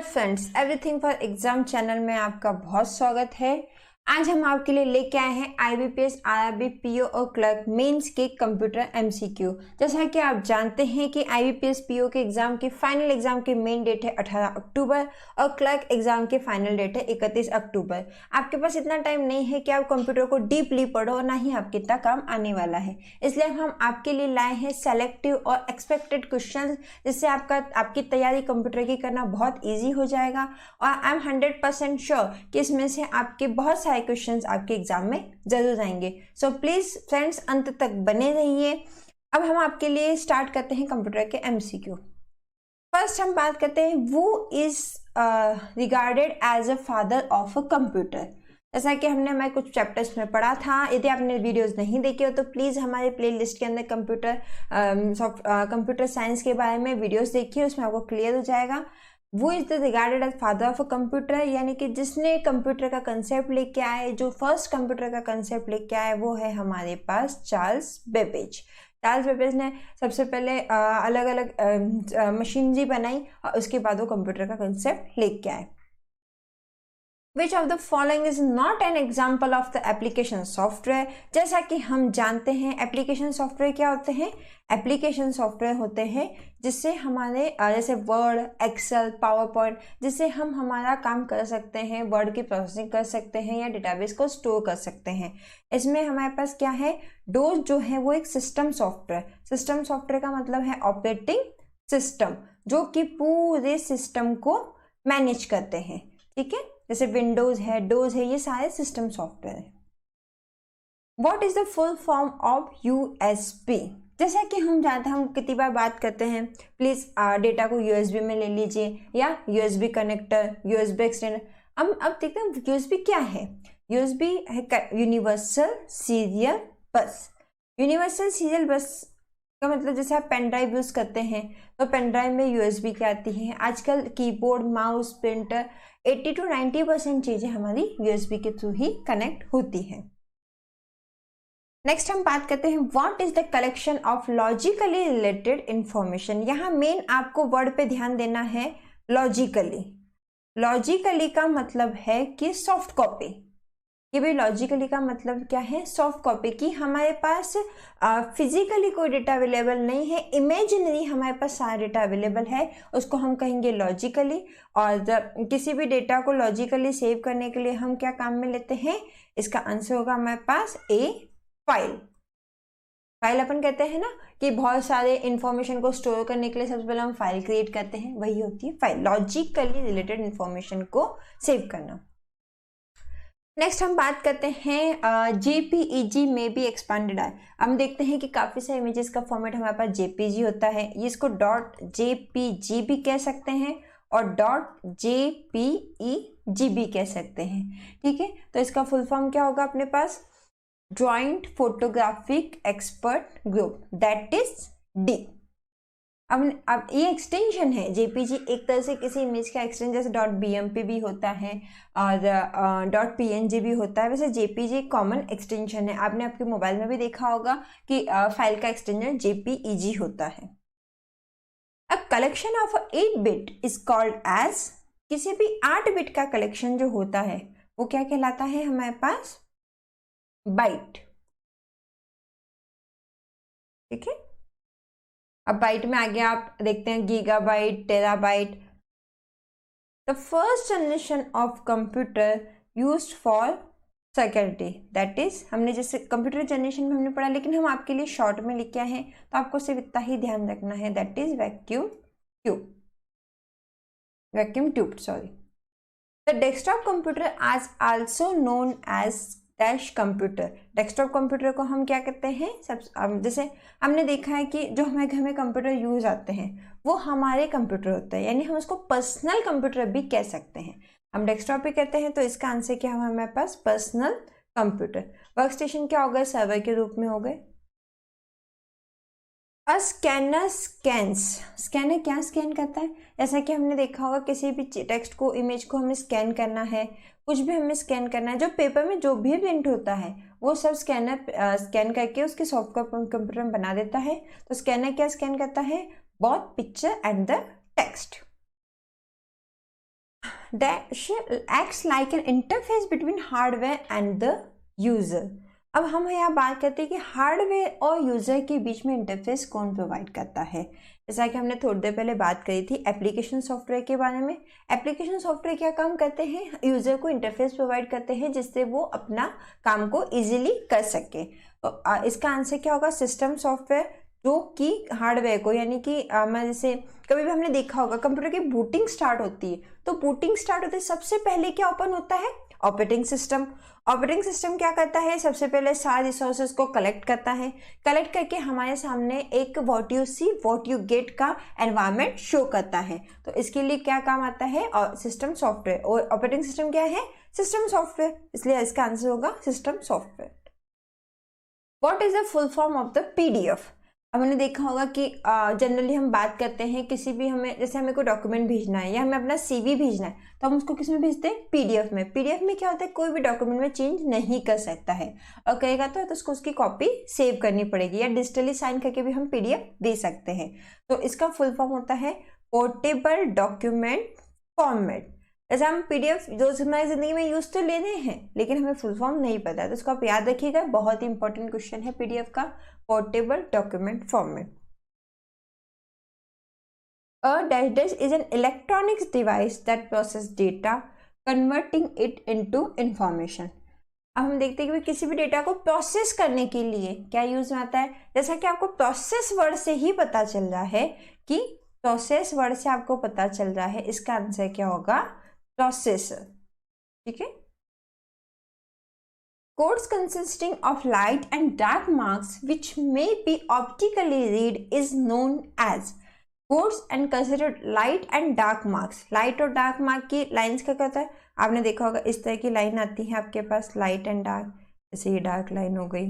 Friends, everything for exam channel में आपका बहुत स्वागत है। आज हम आपके लिए लेके आए हैं आईबीपीएस, आरआरबी, पीओ और क्लर्क मेंस के कंप्यूटर एमसीक्यू। जैसा कि आप जानते हैं कि आईबीपीएस पीओ के एग्जाम की फाइनल एग्जाम की मेन डेट है 18 अक्टूबर और क्लर्क एग्जाम की फाइनल डेट है 31 अक्टूबर। आपके पास इतना टाइम नहीं है कि आप कंप्यूटर को डीपली पढ़ो और ना ही आपके इतना काम आने वाला है, इसलिए हम आपके लिए लाए हैं सेलेक्टिव और एक्सपेक्टेड क्वेश्चन, जिससे आपकी तैयारी कंप्यूटर की करना बहुत ईजी हो जाएगा। और आई एम 100% श्योर कि इसमें से आपके बहुत सारे क्वेश्चंस आपके एग्जाम में जरूर आएंगे। सो प्लीज फ्रेंड्स, अंत तक बने रहिए। अब हम आपके लिए स्टार्ट करते हैं कंप्यूटर के एमसीक्यू। फर्स्ट हम बात करते हैं वो is regarded as a father of a computer. जैसा कि हमने हमारे कुछ चैप्टर्स में पढ़ा था, यदि आपने वीडियोस नहीं देखे हो तो प्लीज़ हमारे प्लेलिस्ट के अंदर कंप्यूटर साइंस के बारे में वीडियोस देखिए, उसमें आपको क्लियर हो जाएगा। वो is the regarded as father of a computer, यानी कि जिसने कंप्यूटर का कंसेप्ट लेके आए, जो फर्स्ट कंप्यूटर का कंसेप्ट लेके आए, वो है हमारे पास चार्ल्स बेबेज। चार्ल्स बेबेज ने सबसे पहले अलग अलग मशीनरी बनाई और उसके बाद वो कंप्यूटर का कंसेप्ट लेके आए। Which of the following is not an example of the application software? जैसा कि हम जानते हैं एप्लीकेशन सॉफ्टवेयर क्या होते हैं। एप्लीकेशन सॉफ्टवेयर होते हैं जिससे हमारे जैसे वर्ड, एक्सेल, पावर पॉइंट, जिससे हम हमारा काम कर सकते हैं, वर्ड की प्रोसेसिंग कर सकते हैं या डेटाबेस को स्टोर कर सकते हैं। इसमें हमारे पास क्या है, डोज जो है वो एक सिस्टम सॉफ्टवेयर। सिस्टम सॉफ्टवेयर का मतलब है ऑपरेटिंग सिस्टम, जो कि पूरे सिस्टम को मैनेज करते हैं। ठीक है, जैसे विंडोज है, डोज है, ये सारे सिस्टम सॉफ्टवेयर है। What is the full form of USB? जैसा कि हम जानते हैं, हम कितनी बार बात करते हैं, प्लीज डेटा को यूएसबी में ले लीजिए या यूएसबी कनेक्टर, यूएसबी एक्सटेंडर। अब देखते हैं यूएसबी क्या है। यूएसबी है यूनिवर्सल सीरियल बस। यूनिवर्सल सीरियल बस का मतलब जैसे आप पेन ड्राइव यूज करते हैं तो पेन ड्राइव में यूएसबी की आती है। आजकल कीबोर्ड, माउस, प्रिंटर 80 to 90% चीजें हमारी यूएसबी के थ्रू ही कनेक्ट होती हैं। नेक्स्ट हम बात करते हैं what is the collection of logically related information. यहाँ मेन आपको वर्ड पे ध्यान देना है, लॉजिकली। लॉजिकली का मतलब है कि सॉफ्ट कॉपी। कि भाई लॉजिकली का मतलब क्या है, सॉफ्ट कॉपी की हमारे पास फिजिकली कोई डेटा अवेलेबल नहीं है, इमेजिनरी हमारे पास सारा डेटा अवेलेबल है, उसको हम कहेंगे लॉजिकली। और किसी भी डेटा को लॉजिकली सेव करने के लिए हम क्या काम में लेते हैं, इसका आंसर होगा हमारे पास ए, फाइल। फाइल अपन कहते हैं ना कि बहुत सारे इंफॉर्मेशन को स्टोर करने के लिए सबसे पहले हम फाइल क्रिएट करते हैं, वही होती है फाइल, लॉजिकली रिलेटेड इंफॉर्मेशन को सेव करना। नेक्स्ट हम बात करते हैं जेपीईजी में भी एक्सपांडेड है। हम देखते हैं कि काफ़ी सारे इमेजेस का फॉर्मेट हमारे पास जेपीजी होता है, ये इसको डॉट जेपीजी भी कह सकते हैं और डॉट जेपीईजी भी कह सकते हैं। ठीक है, तो इसका फुल फॉर्म क्या होगा अपने पास, joint photographic expert group, that is D. अब ये एक्सटेंशन है जेपीजी, एक तरह से किसी इमेज का एक्सटेंशन, जैसे डॉट बीएमपी भी होता है और डॉट पीएनजी भी होता है, वैसे जेपीजी एक कॉमन एक्सटेंशन है। आपने आपके मोबाइल में भी देखा होगा कि फाइल का एक्सटेंशन जेपीईजी होता है। अब collection of 8 bit is called as, किसी भी 8 बिट का कलेक्शन जो होता है वो क्या कहलाता है हमारे पास, बाइट। ठीक है, अब बाइट में आगे आप देखते हैं gigabyte, terabyte. The first generation of computer used for security, that is, हमने जैसे कंप्यूटर जनरेशन में हमने पढ़ा, लेकिन हम आपके लिए शॉर्ट में लिखे हैं तो आपको सिर्फ इतना ही ध्यान रखना है, that is vacuum tube, sorry. The desktop computer आज also known as dash computer. Desktop computer को हम क्या कहते हैं, सब जैसे हमने देखा है कि जो हमारे घर में कंप्यूटर यूज आते हैं वो हमारे कंप्यूटर होते हैं, यानी हम उसको पर्सनल कंप्यूटर भी कह सकते हैं, हम डेस्कटॉप भी कहते हैं। तो इसका आंसर क्या हुआ हमारे पास, पर्सनल कंप्यूटर। वर्क स्टेशन क्या हो गए, सर्वर के रूप में हो गए। अ स्कैनर स्कैन्स, स्कैनर क्या स्कैन करता है, जैसा कि हमने देखा होगा किसी भी टेक्स्ट को, इमेज को हमें स्कैन करना है, कुछ भी हमें स्कैन करना है, जो पेपर में जो भी प्रिंट होता है वो सब स्कैनर स्कैन करके उसके सॉफ्टवेयर कंप्यूटर में बना देता है। तो स्कैनर क्या स्कैन करता है, both picture and the text. Dash acts like an interface between hardware and the user. अब हम यहाँ बात करते हैं कि हार्डवेयर और यूजर के बीच में इंटरफेस कौन प्रोवाइड करता है। जैसा कि हमने थोड़ी देर पहले बात करी थी एप्लीकेशन सॉफ्टवेयर के बारे में। एप्लीकेशन सॉफ्टवेयर क्या काम करते हैं, यूजर को इंटरफेस प्रोवाइड करते हैं जिससे वो अपना काम को इजीली कर सके। तो इसका आंसर क्या होगा, सिस्टम सॉफ्टवेयर, जो कि हार्डवेयर को, यानी कि जैसे कभी भी हमने देखा होगा कंप्यूटर की बूटिंग स्टार्ट होती है, तो बूटिंग स्टार्ट होते सबसे पहले क्या ओपन होता है, ऑपरेटिंग सिस्टम। ऑपरेटिंग सिस्टम क्या करता है, सबसे पहले सारे रिसोर्सेज को कलेक्ट करता है, कलेक्ट करके हमारे सामने एक what you see what you get का एनवायरनमेंट शो करता है। तो इसके लिए क्या काम आता है, और सिस्टम सॉफ्टवेयर। और ऑपरेटिंग सिस्टम क्या है, सिस्टम सॉफ्टवेयर, इसलिए इसका आंसर होगा system software. What is the full form of the PDF. अब हमने देखा होगा कि जनरली हम बात करते हैं किसी भी, हमें जैसे हमें कोई डॉक्यूमेंट भेजना है या हमें अपना सीवी भेजना है, तो हम उसको किस में भेजते हैं, पीडीएफ में। पीडीएफ में क्या होता है, कोई भी डॉक्यूमेंट में चेंज नहीं कर सकता है, और कहेगा तो उसको उसकी कॉपी सेव करनी पड़ेगी, या डिजिटली साइन करके भी हम पीडीएफ दे सकते हैं। तो इसका फुल फॉर्म होता है पोर्टेबल डॉक्यूमेंट फॉर्मेट। जैसे हम पीडीएफ जो हमारी जिंदगी में यूज तो ले रहे हैं, लेकिन हमें फुल फॉर्म नहीं पता है, तो इसको आप याद रखिएगा, बहुत ही इंपॉर्टेंट क्वेश्चन है पीडीएफ का, portable document format. A dash is an electronic device that processes data, converting it into information. अब हम देखते हैं कि किसी भी डेटा को प्रोसेस करने के लिए क्या यूज में आता है। जैसा कि आपको प्रोसेस वर्ड से ही पता चल रहा है कि प्रोसेस वर्ड से आपको पता चल रहा है, इसका आंसर क्या होगा, प्रोसेसर। ठीक है। Codes consisting of light and dark marks which may be optically read is known as codes and considered light and dark marks. Light और डार्क मार्क की लाइंस क्या कहता है, आपने देखा होगा इस तरह की लाइन आती है आपके पास, लाइट एंड डार्क। जैसे ये डार्क लाइन हो गई,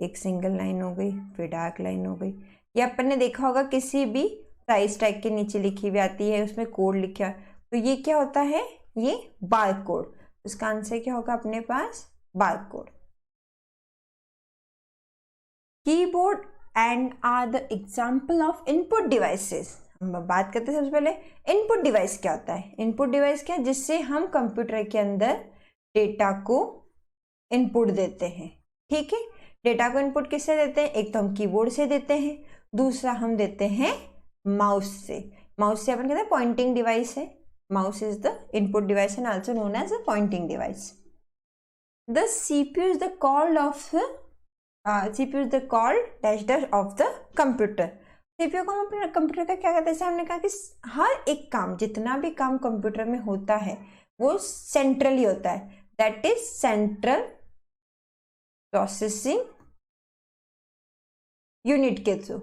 एक सिंगल लाइन हो गई, फिर डार्क लाइन हो गई। ये अपन ने देखा होगा किसी भी प्राइस टैग के नीचे लिखी हुई आती है, उसमें कोड लिखा है, तो ये क्या होता है, ये बार कोड। उसका आंसर क्या होगा अपने पास, bar code. Keyboard and are the example of input devices. हम बात करते हैं सबसे पहले इनपुट डिवाइस क्या होता है। इनपुट डिवाइस क्या है, जिससे हम कंप्यूटर के अंदर डेटा को इनपुट देते हैं। ठीक है, डेटा को इनपुट किससे देते हैं, एक तो हम कीबोर्ड से देते हैं, दूसरा हम देते हैं माउस से। माउस से अपन कहते हैं पॉइंटिंग डिवाइस है, mouse is the input device and also known as a pointing device. The CPU is the called of CPU is the called dash dash of the computer। CPU को हम अपने computer का क्या कहते हैं, हमने कहा कि हर एक काम, जितना भी काम कंप्यूटर में होता है वो सेंट्रली होता है, that is central processing unit के थ्रू।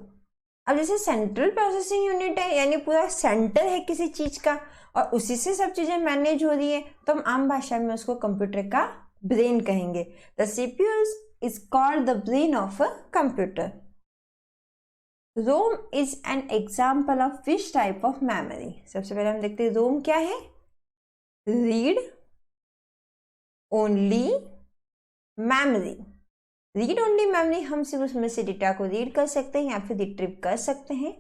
अब जैसे सेंट्रल प्रोसेसिंग यूनिट है, यानी पूरा सेंटर है किसी चीज का और उसी से सब चीजें मैनेज हो रही है, तो हम आम भाषा में उसको कंप्यूटर का ब्रेन कहेंगे। The CPU is called the brain of a computer. ROM is an example of which type of memory? सबसे पहले हम देखते हैं ROM क्या है, read only memory. Read only memory, हम सिर्फ उसमें से डेटा को रीड कर सकते हैं या फिर रिट्रीव कर सकते हैं,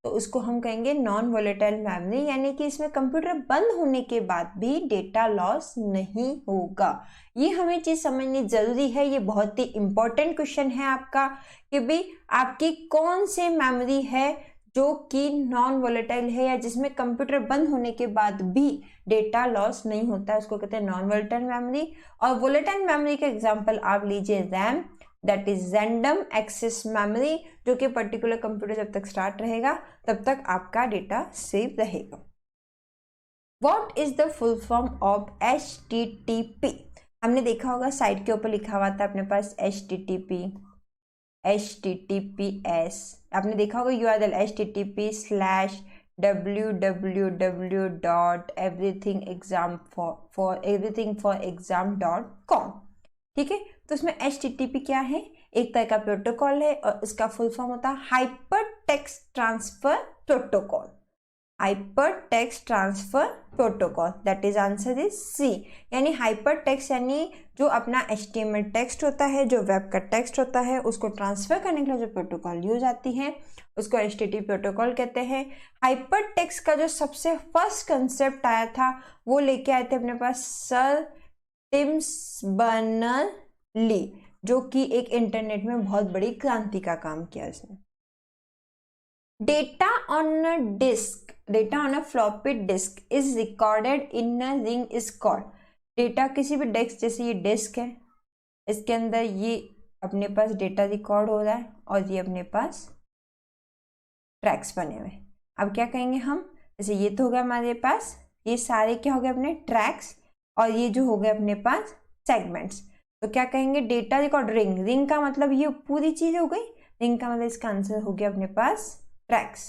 तो उसको हम कहेंगे नॉन वोलेटाइल मेमोरी, यानी कि इसमें कंप्यूटर बंद होने के बाद भी डेटा लॉस नहीं होगा। ये हमें चीज समझनी जरूरी है, ये बहुत ही इंपॉर्टेंट क्वेश्चन है आपका कि भाई आपकी कौन सी मेमोरी है जो कि नॉन वोलेटाइल है या जिसमें कंप्यूटर बंद होने के बाद भी डेटा लॉस नहीं होता है, उसको कहते हैं नॉन वोलेटाइल मेमोरी। और वोलेटाइल मेमोरी का एग्जाम्पल आप लीजिए RAM, that is random access memory, जो कि पर्टिकुलर कंप्यूटर जब तक स्टार्ट रहेगा तब तक आपका डेटा सेव रहेगा। What is the full form of HTTP? हमने देखा होगा साइट के ऊपर लिखा हुआ था अपने पास HTTP, HTTPS। आपने देखा होगा URL http://www.everythingforexam.com। ठीक है, तो उसमें HTTP क्या है, एक तरह का प्रोटोकॉल है और इसका फुल फॉर्म होता है hyper text transfer protocol. Hyper text transfer protocol, that is answer is C. यानी हाइपर टेक्स्ट यानी जो अपना HTML टेक्स्ट होता है, जो वेब का टेक्स्ट होता है, उसको ट्रांसफर करने के लिए जो प्रोटोकॉल यूज आती है उसको HTTP प्रोटोकॉल कहते हैं। हाइपर टेक्स्ट का जो सबसे फर्स्ट कंसेप्ट आया था वो लेके आए थे अपने पास सर टिम बर्नर्स-ली, जो कि एक इंटरनेट में बहुत बड़ी क्रांति का काम किया इसने। Data on a disk, data on a floppy disk is recorded in a ring is called. Data किसी भी डेस्क, जैसे ये डिस्क है, इसके अंदर ये अपने पास डेटा रिकॉर्ड हो रहा है और ये अपने पास ट्रैक्स बने हुए। अब क्या कहेंगे हम, जैसे ये तो हो गया हमारे पास, ये सारे क्या हो गए अपने ट्रैक्स, और ये जो हो गए अपने पास सेगमेंट्स। तो क्या कहेंगे, डेटा रिकॉर्ड रिंग, रिंग का मतलब ये पूरी चीज हो गई, रिंग का मतलब इसका आंसर हो गया अपने पास tracks.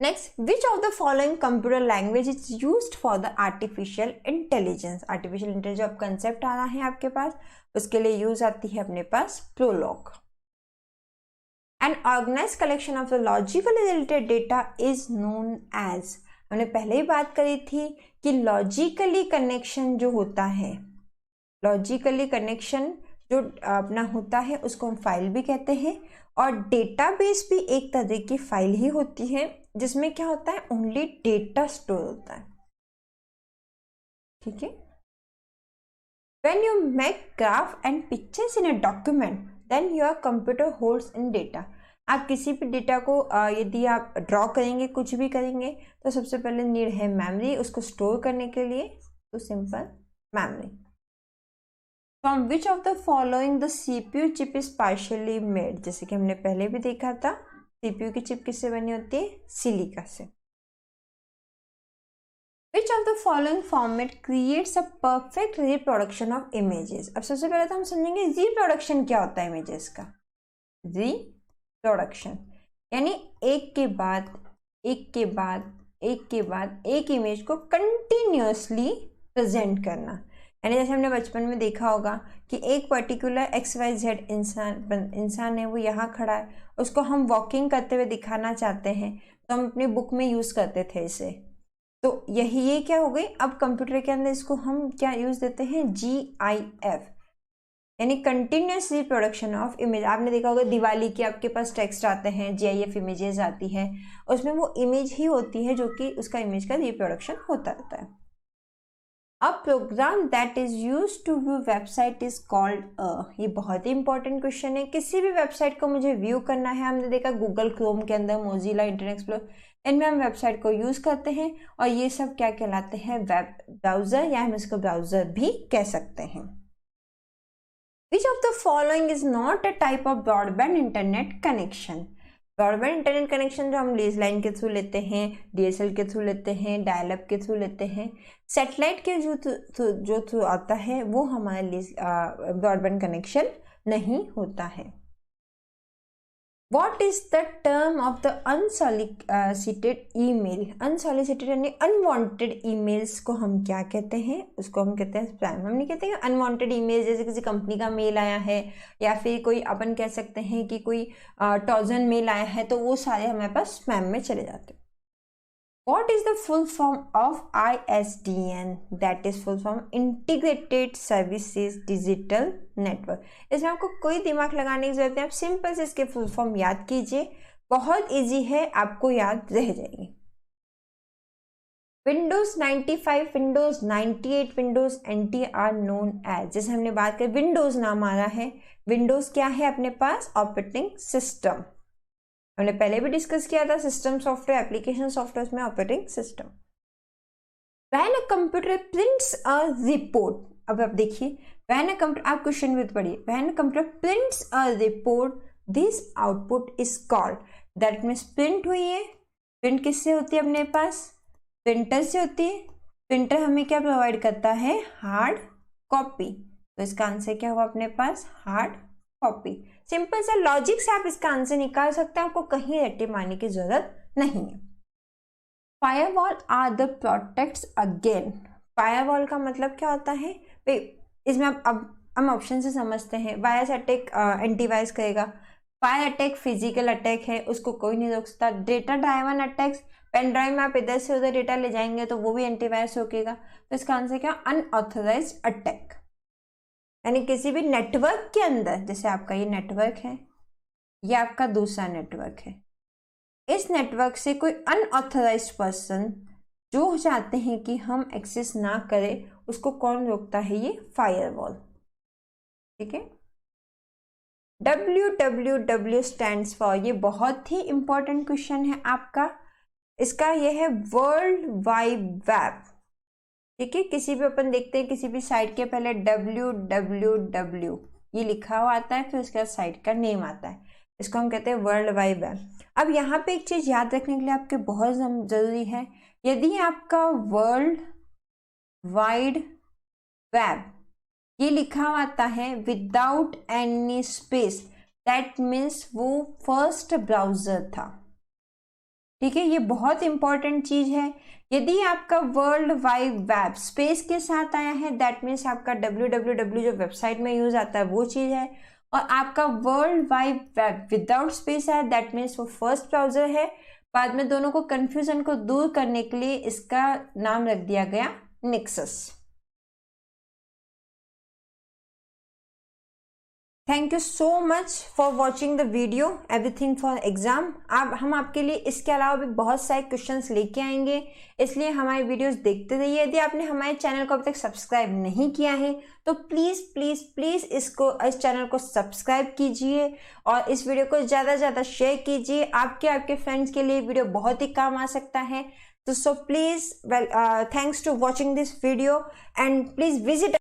Next, which of the following computer language is used for the artificial intelligence. Artificial intelligence जो कंसेप्ट आ रहा है आपके पास, उसके लिए यूज आती है अपने पास Prolog. An organized collection of the logically related data is known as. हमने पहले ही बात करी थी कि लॉजिकली कनेक्शन जो होता है, लॉजिकली कनेक्शन जो अपना होता है उसको हम फाइल भी कहते हैं, और डेटाबेस भी एक तरह की फाइल ही होती है जिसमें क्या होता है, ओनली डेटा स्टोर होता है। ठीक है। When you make graph and pictures in a document then your computer holds in data. आप किसी भी डेटा को यदि आप ड्रॉ करेंगे, कुछ भी करेंगे, तो सबसे पहले नीड है मेमोरी उसको स्टोर करने के लिए, तो simple memory. From which of the following the CPU chip is partially made. जैसे कि हमने पहले भी देखा था, CPU की चिप किससे बनी होती है, सिलिका से। विच of the following format creates a perfect reproduction of images. अब सबसे पहले तो हम समझेंगे रिप्रोडक्शन क्या होता है इमेजेस का। रिप्रोडक्शन यानी एक के बाद एक के बाद एक के बाद एक इमेज को कंटिन्यूअसली प्रेजेंट करना। यानी जैसे हमने बचपन में देखा होगा कि एक पर्टिकुलर XYZ इंसान है, वो यहाँ खड़ा है, उसको हम वॉकिंग करते हुए दिखाना चाहते हैं तो हम अपनी बुक में यूज़ करते थे इसे। तो यही ये क्या हो गई, अब कंप्यूटर के अंदर इसको हम क्या यूज़ देते हैं, GIF यानी कंटिन्यूस रिप्रोडक्शन ऑफ इमेज। आपने देखा होगा दिवाली के आपके पास टेक्स्ट आते हैं, GIF इमेजेस आती है, उसमें वो इमेज ही होती है जो कि उसका इमेज का रिप्रोडक्शन होता रहता है। A program that is use to view website is called a. ये बहुत ही इंपॉर्टेंट क्वेश्चन है। किसी भी वेबसाइट को मुझे व्यू करना है, हमने देखा गूगल क्रोम के अंदर, मोजिला, इंटरनेट एक्सप्लोरर, इनमें हम वेबसाइट को यूज करते हैं और ये सब क्या कहलाते हैं, वेब ब्राउजर, या हम इसको ब्राउजर भी कह सकते हैं। विच of the following is not a type of broadband internet connection. Broadband internet connection जो हम लेज लाइन के थ्रू लेते हैं, DSL के थ्रू लेते हैं, डायल अप के थ्रू लेते हैं, सैटेलाइट के जो थ्रू आता है वो हमारे लिए ब्रॉडबैंड कनेक्शन नहीं होता है। What is the term of the unsolicited email? Unsolicited यानी अनवांटेड ईमेल्स को हम क्या कहते हैं, उसको हम कहते हैं स्पैम। हम नहीं कहते हैं अनवांटेड ईमेल, जैसे किसी कंपनी का मेल आया है या फिर कोई अपन कह सकते हैं कि कोई 1000 मेल आया है, तो वो सारे हमारे पास स्पैम में चले जाते हैं। What is the full form of ISDN? That is full form Integrated Services Digital Network. इसमें आपको कोई दिमाग लगाने की जरूरत नहीं, आप सिंपल से इसके फुल फॉर्म याद कीजिए, बहुत इजी है, आपको याद रह जाएगी। Windows 95, Windows 98, Windows NT are known as। जैसे हमने बात की विंडोज नाम आ रहा है, विंडोज क्या है अपने पास, ऑपरेटिंग सिस्टम। हमने पहले भी डिस्कस किया था, सिस्टम सॉफ्टवेयर, एप्लीकेशन सॉफ्टवेयर में operating system. When a computer prints a report, अब आप देखिए व्हेन अ कंप्यूटर, आप क्वेश्चन विद पढ़िए, when a computer prints a report this output is called. That means print हुई है, प्रिंट किससे होती है अपने पास, प्रिंटर से होती है। प्रिंटर हमें क्या प्रोवाइड करता है, हार्ड कॉपी। तो इसका आंसर क्या हुआ अपने पास, हार्ड कॉपी। सिंपल सा लॉजिक से आप इसका आंसर निकाल सकते हैं, आपको कहीं रट्टे मारने की जरूरत नहीं है। Firewall are the protects again. Firewall का मतलब क्या होता है, इसमें अब हम ऑप्शन से समझते हैं। वायरस अटैक एंटीवायरस करेगा, फायर अटैक फिजिकल अटैक है, उसको कोई नहीं रोक सकता। Data driven attacks pen drive में आप इधर से उधर डेटा ले जाएंगे तो वो भी एंटीवायरस रोकेगा। तो इसका आंसर क्या, अनऑथराइज्ड अटैक। यानी किसी भी नेटवर्क के अंदर, जैसे आपका ये नेटवर्क है, ये आपका दूसरा नेटवर्क है, इस नेटवर्क से कोई अनऑथराइज्ड पर्सन जो चाहते हैं कि हम एक्सेस ना करें, उसको कौन रोकता है, ये फायरवॉल। ठीक है। www स्टैंड्स फॉर, ये बहुत ही इंपॉर्टेंट क्वेश्चन है आपका, इसका ये है वर्ल्ड वाइड वेब। ठीक है। किसी भी अपन देखते हैं किसी भी साइट के पहले www ये लिखा हुआ आता है, फिर उसके बाद साइट का नेम आता है, इसको हम कहते हैं वर्ल्ड वाइड वेब। अब यहाँ पे एक चीज याद रखने के लिए आपके बहुत जरूरी है, यदि आपका वर्ल्ड वाइड वेब ये लिखा हुआ आता है without any space, that means वो फर्स्ट ब्राउजर था। ठीक है। ये बहुत इंपॉर्टेंट चीज है। यदि आपका वर्ल्ड वाइड वेब स्पेस के साथ आया है, दैट मीन्स आपका www जो वेबसाइट में यूज आता है वो चीज है, और आपका world wide web without space है, दैट मीन्स वो फर्स्ट ब्राउजर है। बाद में दोनों को कंफ्यूजन को दूर करने के लिए इसका नाम रख दिया गया nexus. Thank you so much for watching the video everything for exam. अब हम आपके लिए इसके अलावा भी बहुत सारे क्वेश्चंस लेके आएंगे, इसलिए हमारी वीडियोस देखते रहिए। यदि आपने हमारे चैनल को अभी तक सब्सक्राइब नहीं किया है तो प्लीज़ प्लीज़ प्लीज़ इस चैनल को सब्सक्राइब कीजिए और इस वीडियो को ज़्यादा से ज़्यादा शेयर कीजिए। आपके फ्रेंड्स के लिए वीडियो बहुत ही काम आ सकता है। तो so please thanks to watching this video and please visit